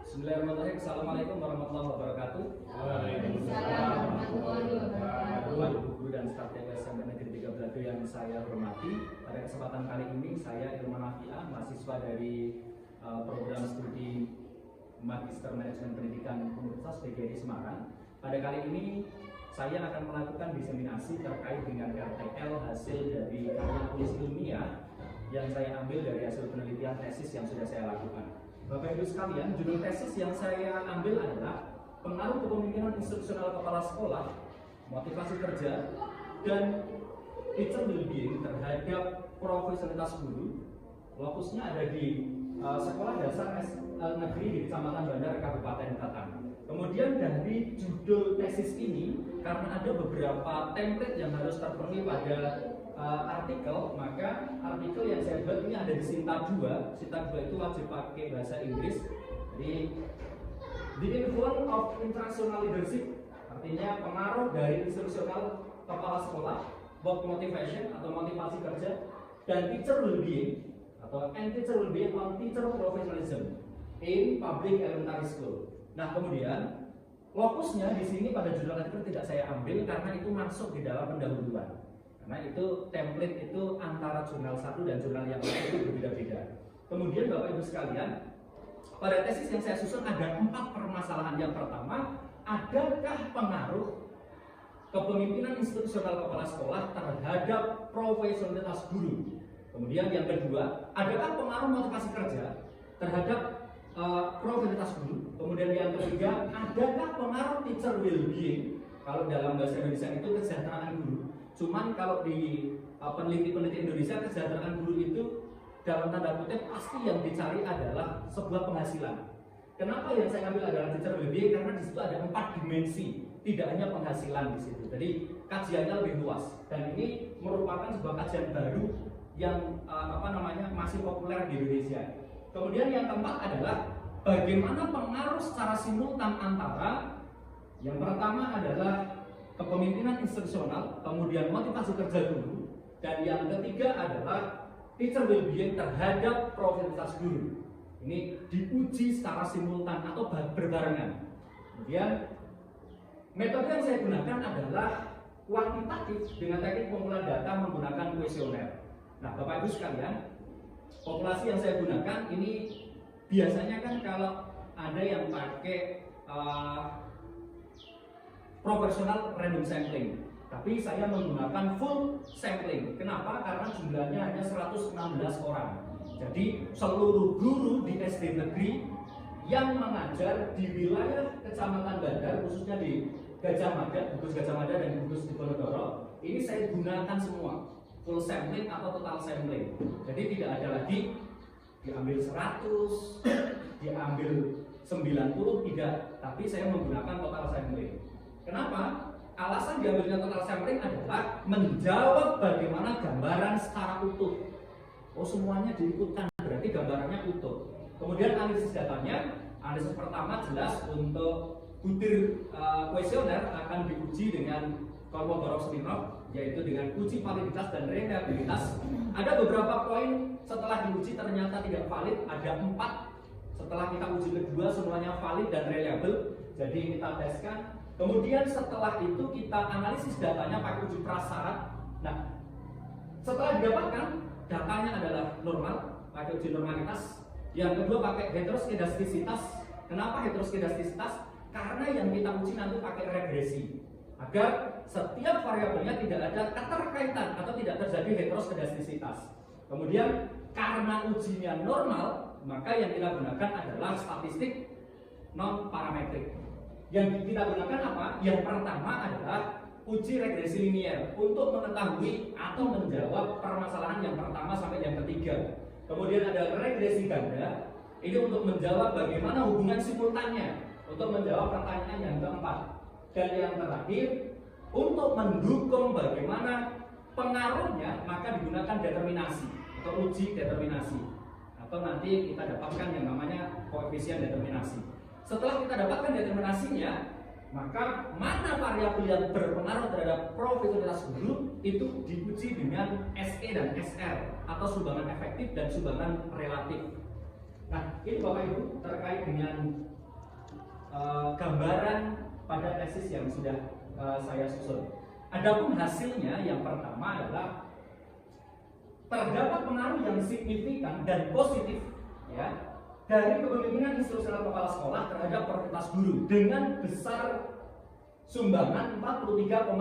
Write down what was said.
Bismillahirrahmanirrahim. Assalamualaikum warahmatullahi wabarakatuh. Waalaikumsalam warahmatullahi wabarakatuh. Bapak Ibu guru dan staf TK SMP Negeri 3 Belado yang saya hormati, pada kesempatan kali ini saya Ilman Nafi'ah, mahasiswa dari program studi Magister Manajemen Pendidikan Universitas PGRI Semarang. Pada kali ini saya akan melakukan diseminasi terkait dengan RTL hasil dari karya tulis ilmiah yang saya ambil dari hasil penelitian tesis yang sudah saya lakukan. Bapak Ibu sekalian, judul tesis yang saya ambil adalah pengaruh kepemimpinan instruksional kepala sekolah, motivasi kerja, dan teacher well-being terhadap profesionalitas guru. Lokusnya ada di Sekolah Dasar Negeri di Kecamatan Bandar, Kabupaten Batang. Kemudian dari judul tesis ini, karena ada beberapa template yang harus terpenuhi pada artikel, maka artikel yang saya buat ini ada di Sinta 2. Sinta 2 itu wajib pakai bahasa Inggris. Jadi the influence of instructional leadership, artinya pengaruh dari instruksional kepala sekolah, work motivation atau motivasi kerja, dan teacher well-being atau teacher well-being on teacher professionalism in public elementary school. Nah, kemudian lokusnya di sini pada judul artikel tidak saya ambil karena itu masuk di dalam pendahuluan. Karena itu template itu antara jurnal satu dan jurnal yang lain itu berbeda-beda. Kemudian Bapak Ibu sekalian, pada tesis yang saya susun ada 4 permasalahan. Yang pertama, adakah pengaruh kepemimpinan institusional kepala sekolah terhadap profesionalitas guru? Kemudian yang kedua, adakah pengaruh motivasi kerja terhadap profesionalitas guru? Kemudian yang ketiga, adakah pengaruh teacher well-being? Kalau dalam bahasa Indonesia itu kesejahteraan guru. Cuman kalau di peneliti-peneliti Indonesia, kesejahteraan guru itu dalam tanda kutip pasti yang dicari adalah sebuah penghasilan. Kenapa yang saya ambil adalah teacher well-being? Karena di situ ada 4 dimensi, tidak hanya penghasilan di situ. Jadi kajiannya lebih luas dan ini merupakan sebuah kajian baru yang masih populer di Indonesia. Kemudian yang keempat adalah bagaimana pengaruh secara simultan antara yang pertama adalah kepemimpinan instruksional, kemudian motivasi kerja guru, dan yang ketiga adalah teacher well-being terhadap profesionalitas guru. Ini diuji secara simultan atau berbarengan. Kemudian metode yang saya gunakan adalah kuantitatif dengan teknik pengumpulan data menggunakan kuesioner. Nah, Bapak Ibu sekalian, populasi yang saya gunakan ini biasanya kan kalau ada yang pakai proportional random sampling, tapi saya menggunakan full sampling. Kenapa? Karena jumlahnya hanya 116 orang. Jadi seluruh guru di SD negeri yang mengajar di wilayah Kecamatan Bandar, khususnya di Gajah Mada, Gugus Gajah Mada dan Gugus Diponegoro, ini saya gunakan semua full sampling atau total sampling. Jadi tidak ada lagi diambil 100, diambil 90, tidak, tapi saya menggunakan total sampling. Kenapa? Alasan diambilnya total sampling adalah menjawab bagaimana gambaran secara utuh. Oh, semuanya diikutkan, berarti gambarannya utuh. Kemudian analisis datanya, analisis pertama jelas untuk butir kuesioner akan diuji dengan Kolmogorov-Smirnov, yaitu dengan uji validitas dan reliabilitas. Ada beberapa poin setelah diuji ternyata tidak valid, ada 4. Setelah kita uji kedua semuanya valid dan reliable, jadi kita teskan. Kemudian setelah itu kita analisis datanya pakai uji prasyarat. Nah, setelah didapatkan datanya adalah normal, pakai uji normalitas. Yang kedua pakai heteroskedastisitas. Kenapa heteroskedastisitas? Karena yang kita uji nanti pakai regresi, agar setiap variabelnya tidak ada keterkaitan atau tidak terjadi heteroskedastisitas. Kemudian karena ujinya normal, maka yang kita gunakan adalah statistik non parametrik. Yang kita gunakan apa? Yang pertama adalah uji regresi linier untuk mengetahui atau menjawab permasalahan yang pertama sampai yang ketiga. Kemudian ada regresi ganda, ini untuk menjawab bagaimana hubungan simultannya, untuk menjawab pertanyaan yang keempat. Dan yang terakhir, untuk mendukung bagaimana pengaruhnya, maka digunakan determinasi atau uji determinasi, atau nanti kita dapatkan yang namanya koefisien determinasi. Setelah kita dapatkan determinasinya, maka mana variabel yang berpengaruh terhadap profesionalitas guru itu diuji dengan SE dan SR atau sumbangan efektif dan sumbangan relatif. Nah, ini Bapak Ibu terkait dengan gambaran pada tesis yang sudah saya susun. Adapun hasilnya yang pertama adalah terdapat pengaruh yang signifikan dan positif ya dari kepemimpinan instruksional kepala sekolah terhadap produktivitas guru dengan besar sumbangan 43,0%.